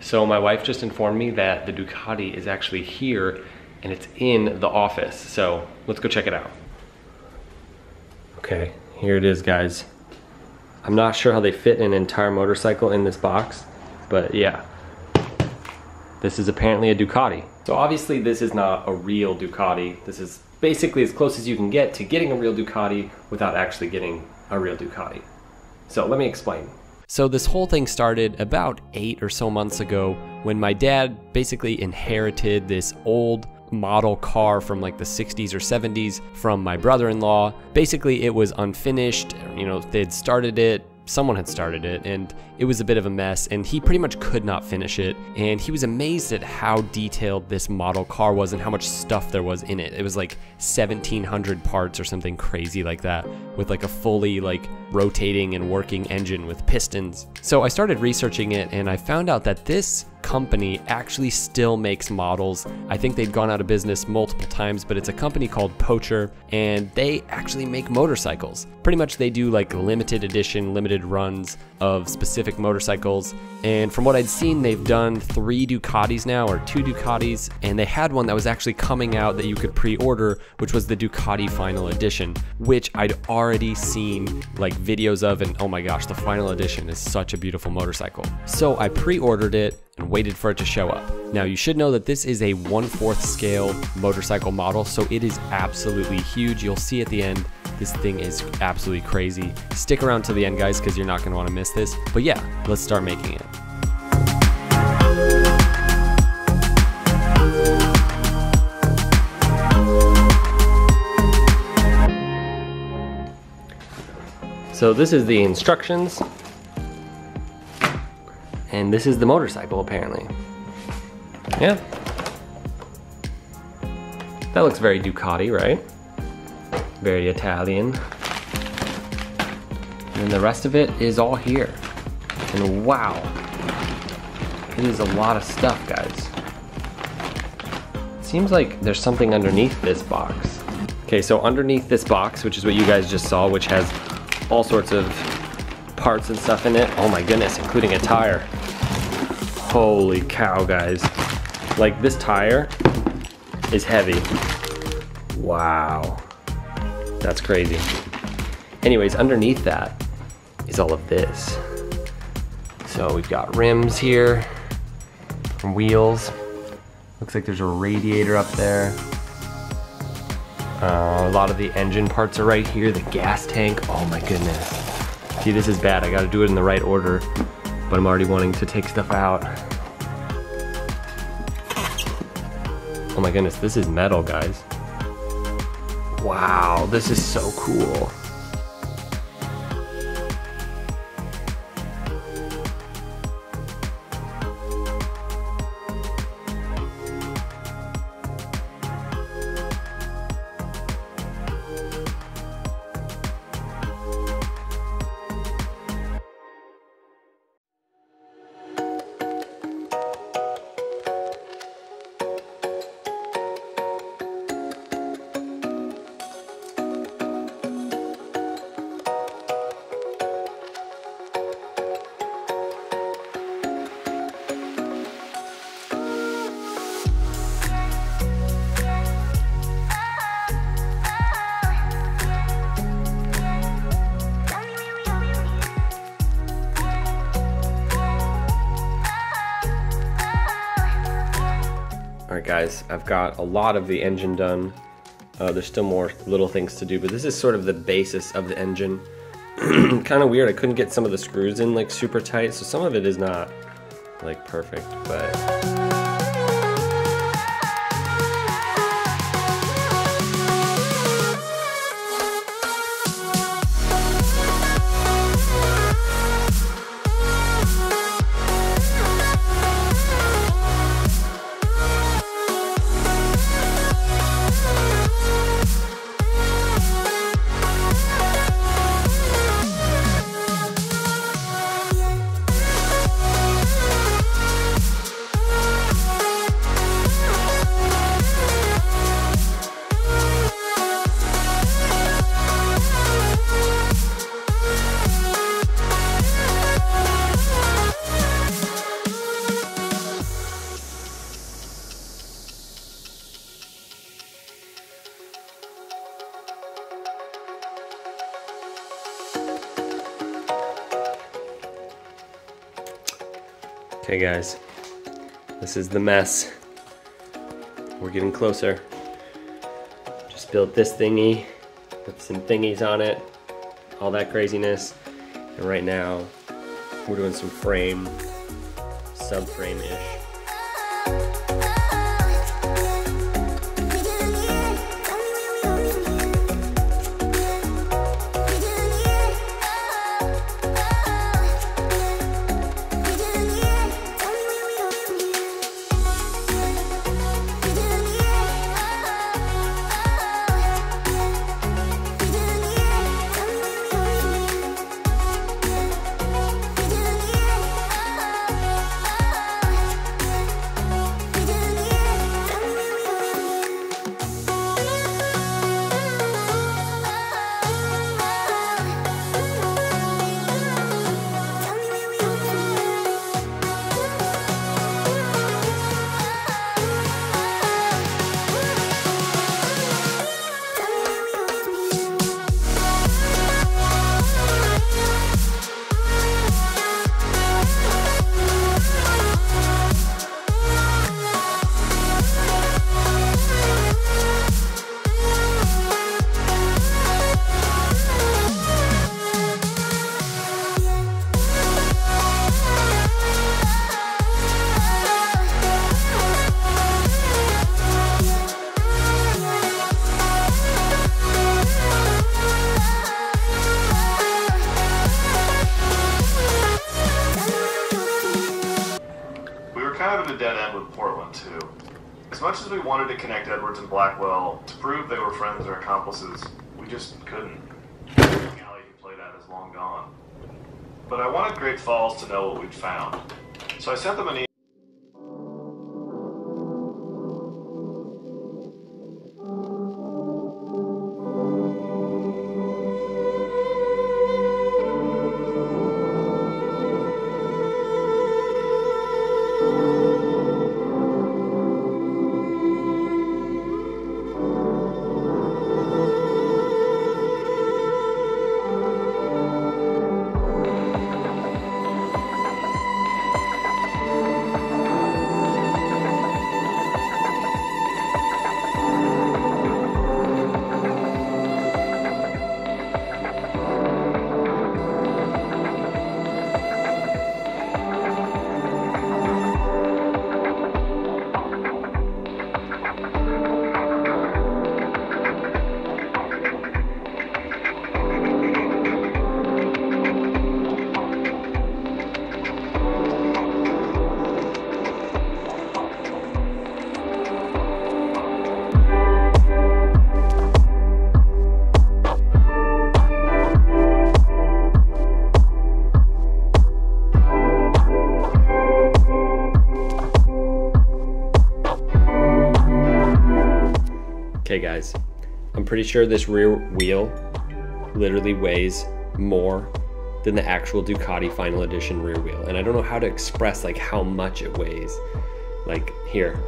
So my wife just informed me that the Ducati is actually here and it's in the office. So let's go check it out. Okay, here it is, guys. I'm not sure how they fit an entire motorcycle in this box, but yeah. This is apparently a Ducati. So obviously this is not a real Ducati. This is basically as close as you can get to getting a real Ducati without actually getting a real Ducati. So let me explain. So this whole thing started about 8 or so months ago when my dad basically inherited this old model car from like the 60s or 70s from my brother-in-law. Basically it was unfinished, you know, they'd started it, someone had started it, and it was a bit of a mess, and he pretty much could not finish it. And he was amazed at how detailed this model car was and how much stuff there was in it. It was like 1,700 parts or something crazy like that, with like a fully like rotating and working engine with pistons. So I started researching it, and I found out that this company actually still makes models. I think they'd gone out of business multiple times, but it's a company called Pocher, and they actually make motorcycles. Pretty much they do like limited edition, limited runs of specific motorcycles. And from what I'd seen, they've done 3 Ducatis now, or 2 Ducatis, and they had one that was actually coming out that you could pre-order, which was the Ducati Final Edition, which I'd already seen like videos of, and oh my gosh, the Final Edition is such a beautiful motorcycle. So I pre-ordered it and waited for it to show up. Now you should know that this is a 1/4 scale motorcycle model, so it is absolutely huge. You'll see at the end, this thing is absolutely crazy. Stick around to the end, guys, because you're not gonna wanna miss this. But yeah, let's start making it. So this is the instructions. And this is the motorcycle, apparently. Yeah. That looks very Ducati, right? Very Italian. And the rest of it is all here. And wow, it is a lot of stuff, guys. It seems like there's something underneath this box. Okay, so underneath this box, which is what you guys just saw, which has all sorts of parts and stuff in it. Oh my goodness, including a tire. Holy cow, guys. Like, this tire is heavy. Wow. That's crazy. Anyways, underneath that is all of this. So we've got rims here, wheels. Looks like there's a radiator up there. A lot of the engine parts are right here. The gas tank, oh my goodness. See, this is bad. I gotta do it in the right order, but I'm already wanting to take stuff out. Oh my goodness, this is metal, guys. Wow, this is so cool. Alright guys, I've got a lot of the engine done. There's still more little things to do, but this is sort of the basis of the engine. Kind of weird, I couldn't get some of the screws in like super tight, so some of it is not like perfect, but... Okay guys, this is the mess. We're getting closer. Just built this thingy with some thingies on it, all that craziness. And right now, we're doing some frame, subframe-ish. Kind of at a dead end with Portland too. As much as we wanted to connect Edwards and Blackwell to prove they were friends or accomplices, we just couldn't. The alley he played at is long gone. But I wanted Great Falls to know what we'd found. So I sent them an email. Okay guys, I'm pretty sure this rear wheel literally weighs more than the actual Ducati Final Edition rear wheel. And I don't know how to express like how much it weighs. Like here.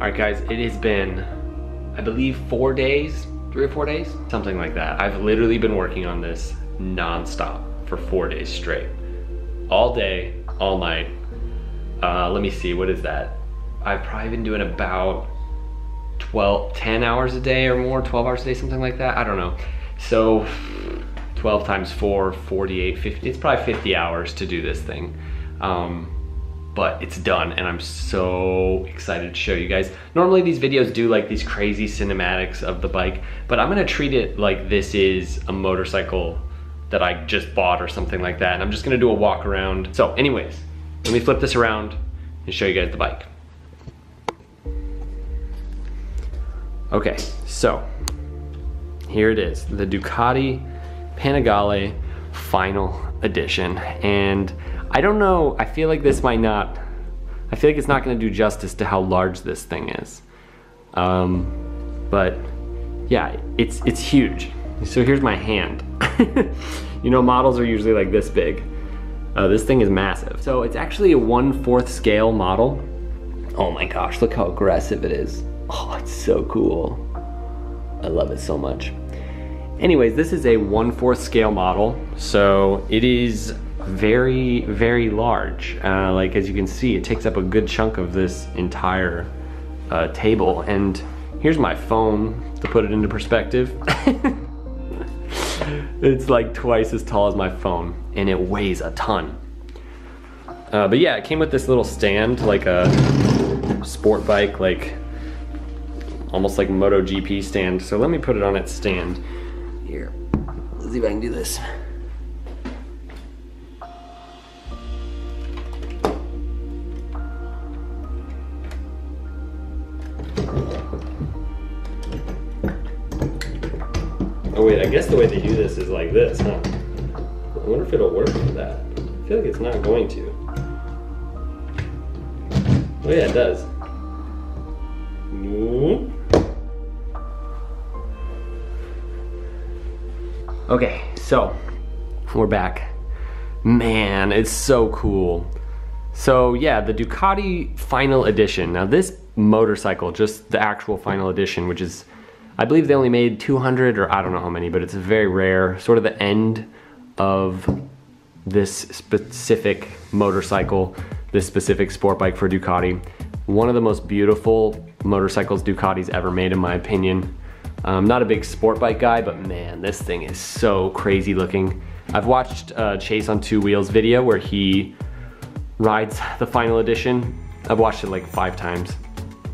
right guys, it has been, I believe 4 days, 3 or 4 days, something like that. I've literally been working on this non-stop for 4 days straight. All day, all night. Let me see, what is that? I've probably been doing about 10 hours a day or more, 12 hours a day, something like that, I don't know. So 12 times 4, 48, 50, it's probably 50 hours to do this thing. But it's done and I'm so excited to show you guys. Normally these videos do like these crazy cinematics of the bike, but I'm gonna treat it like this is a motorcycle that I just bought or something like that. And I'm just gonna do a walk around. So anyways, let me flip this around and show you guys the bike. Okay, so here it is, the Ducati Panigale Final Edition. And I don't know, I feel like this might not, I feel like it's not gonna do justice to how large this thing is. But yeah, it's huge. So here's my hand. You know, models are usually like this big. This thing is massive. So it's actually a 1/4 scale model. Oh my gosh, look how aggressive it is. Oh, it's so cool. I love it so much. Anyways, this is a 1/4 scale model. So it is very, very large. Like as you can see, it takes up a good chunk of this entire table. And here's my phone to put it into perspective. It's like twice as tall as my phone and it weighs a ton. But yeah, it came with this little stand, like a sport bike, like almost like MotoGP stand. So let me put it on its stand. Here, let's see if I can do this. Oh wait, I guess the way they do this is like this, huh? I wonder if it'll work for that. I feel like it's not going to. Oh yeah, it does. Okay, so we're back. Man, it's so cool. So yeah, the Ducati Final Edition. Now this motorcycle, just the actual Final Edition, which is, I believe they only made 200 or I don't know how many, but it's very rare, sort of the end of this specific motorcycle, this specific sport bike for Ducati. One of the most beautiful motorcycles Ducati's ever made in my opinion. I'm not a big sport bike guy, but man, this thing is so crazy looking. I've watched Chase on Two Wheels video where he rides the Final Edition. I've watched it like 5 times,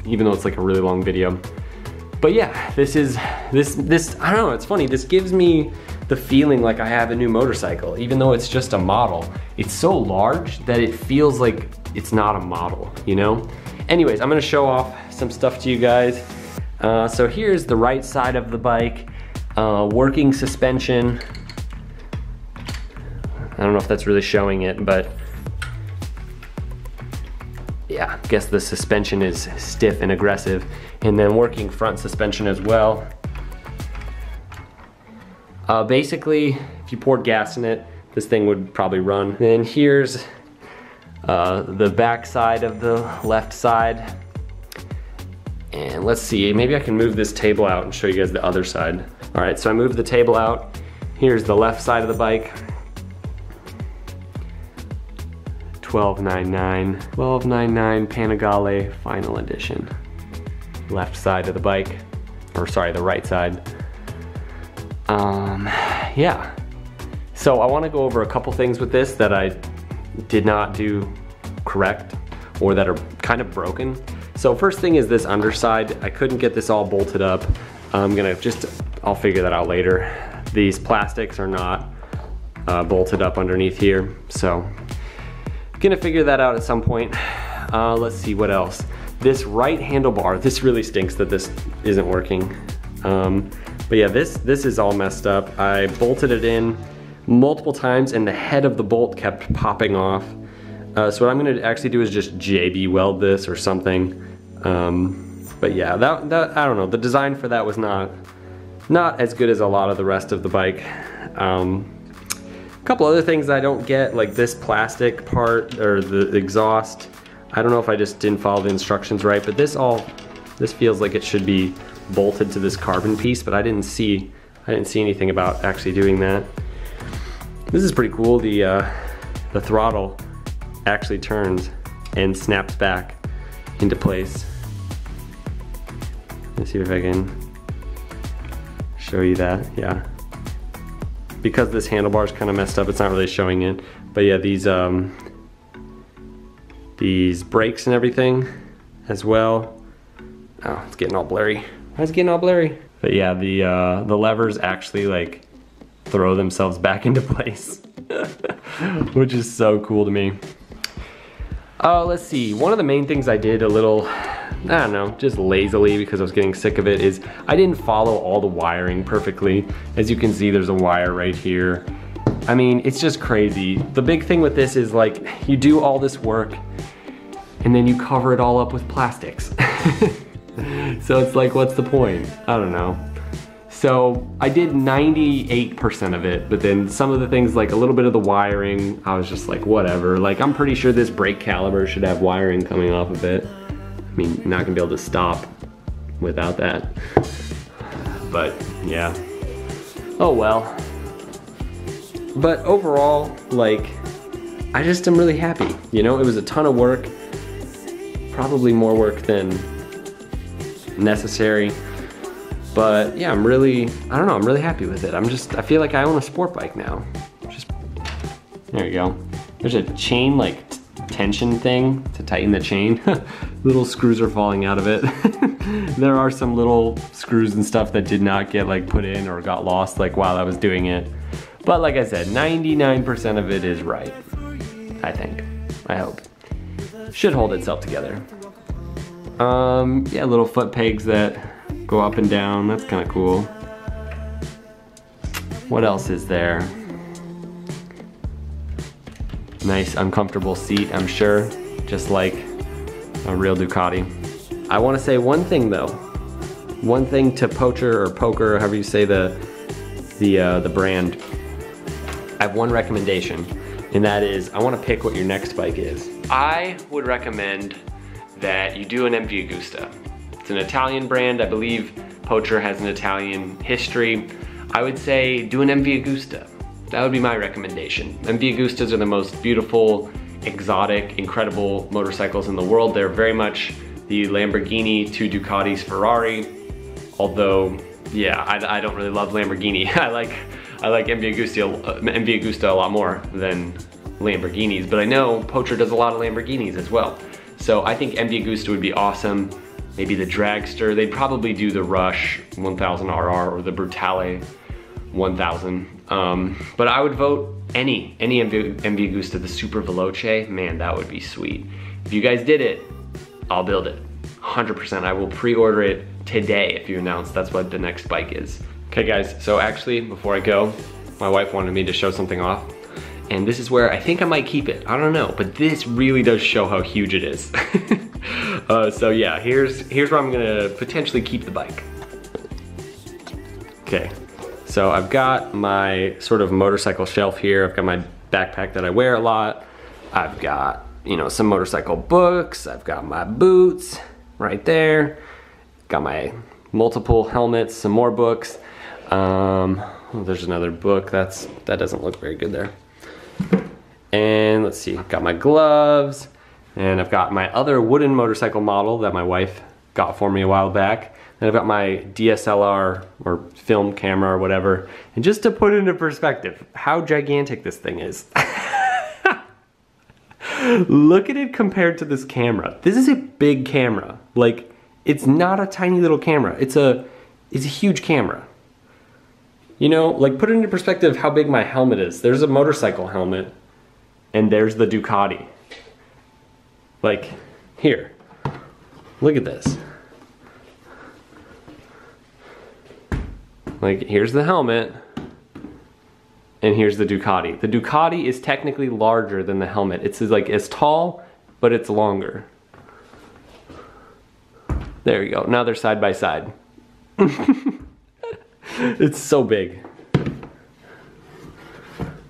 even though it's like a really long video. But yeah, this, I don't know, it's funny. This gives me the feeling like I have a new motorcycle, even though it's just a model. It's so large that it feels like it's not a model, you know? Anyways, I'm gonna show off some stuff to you guys. So here's the right side of the bike, working suspension. I don't know if that's really showing it, but yeah, I guess the suspension is stiff and aggressive. And then working front suspension as well. Basically, if you poured gas in it, this thing would probably run. Then here's the back side of the left side. And let's see, maybe I can move this table out and show you guys the other side. All right, so I moved the table out. Here's the left side of the bike. 1299 Panigale Final Edition. Left side of the bike, or sorry, the right side. Yeah. So I want to go over a couple things with this that I did not do correct or that are kind of broken. So first thing is this underside. I couldn't get this all bolted up. I'll figure that out later. These plastics are not bolted up underneath here, so gonna figure that out at some point. Let's see what else. This right handlebar, this really stinks that this isn't working. But yeah, this is all messed up. I bolted it in multiple times and the head of the bolt kept popping off. So what I'm gonna actually do is just JB weld this or something. But yeah, that I don't know, the design for that was not as good as a lot of the rest of the bike. A couple other things I don't get, like this plastic part or the exhaust. I don't know if I just didn't follow the instructions right, but this all This feels like it should be bolted to this carbon piece, but I didn't see anything about actually doing that. This is pretty cool. The throttle actually turns and snaps back into place. Let's see if I can show you that. Yeah. Because this handlebar is kind of messed up, it's not really showing it. But yeah, these brakes and everything as well. Oh, it's getting all blurry. Why is it getting all blurry? But yeah, the levers actually like throw themselves back into place, which is so cool to me. Let's see, one of the main things I did a little, I don't know, just lazily because I was getting sick of it, is I didn't follow all the wiring perfectly. As you can see, there's a wire right here. I mean, it's just crazy. The big thing with this is like, you do all this work and then you cover it all up with plastics. So it's like, what's the point? I don't know. So I did 98% of it, but then some of the things, like a little bit of the wiring, I was just like, whatever. Like, I'm pretty sure this brake caliper should have wiring coming off of it. I mean, you're not gonna be able to stop without that. But yeah, oh well. But overall, like, I just am really happy. You know, it was a ton of work, probably more work than necessary. But yeah, I'm really happy with it. I feel like I own a sport bike now. There you go. There's a chain like tension thing to tighten the chain. Little screws are falling out of it. There are some little screws and stuff that did not get like put in or got lost like while I was doing it. But like I said, 99% of it is right. I think, I hope. Should hold itself together. Yeah, little foot pegs that go up and down, that's kind of cool. What else is there? Nice uncomfortable seat, I'm sure, just like a real Ducati. I want to say one thing though. One thing to Pocher or Poker, however you say the brand. I have one recommendation, and that is I want to pick what your next bike is. I would recommend that you do an MV Agusta. It's an Italian brand. I believe Pocher has an Italian history. I would say do an MV Agusta. That would be my recommendation. MV Agustas are the most beautiful, exotic, incredible motorcycles in the world. They're very much the Lamborghini to Ducati's Ferrari. Although, yeah, I don't really love Lamborghini. I like MV Agusta a lot more than Lamborghinis, but I know Pocher does a lot of Lamborghinis as well. So I think MV Agusta would be awesome. Maybe the Dragster. They'd probably do the Rush 1000 RR or the Brutale 1000. But I would vote any MV Agusta, the Super Veloce. Man, that would be sweet. If you guys did it, I'll build it. 100%. I will pre-order it today if you announce that's what the next bike is. Okay guys, so actually before I go, my wife wanted me to show something off. And this is where I think I might keep it. I don't know, but this really does show how huge it is. So yeah, here's where I'm gonna potentially keep the bike. Okay, so I've got my sort of motorcycle shelf here. I've got my backpack that I wear a lot. I've got, you know, some motorcycle books. I've got my boots right there. Got my multiple helmets, some more books. There's another book that doesn't look very good there. And let's see, I've got my gloves, and I've got my other wooden motorcycle model that my wife got for me a while back. And I've got my DSLR or film camera or whatever. And just to put it into perspective, how gigantic this thing is. Look at it compared to this camera. This is a big camera. Like, it's not a tiny little camera. It's a huge camera. You know, like put it into perspective how big my helmet is. There's a motorcycle helmet and there's the Ducati. Like, here, look at this. Like, here's the helmet and here's the Ducati. The Ducati is technically larger than the helmet. It's like as tall, but it's longer. There you go, now they're side by side. It's so big.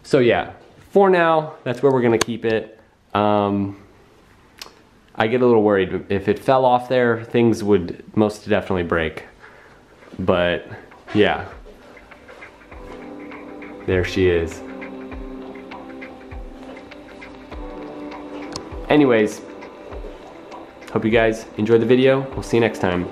So yeah, for now, that's where we're gonna keep it. I get a little worried. If it fell off there, things would most definitely break. But yeah, there she is. Anyways, hope you guys enjoyed the video. We'll see you next time.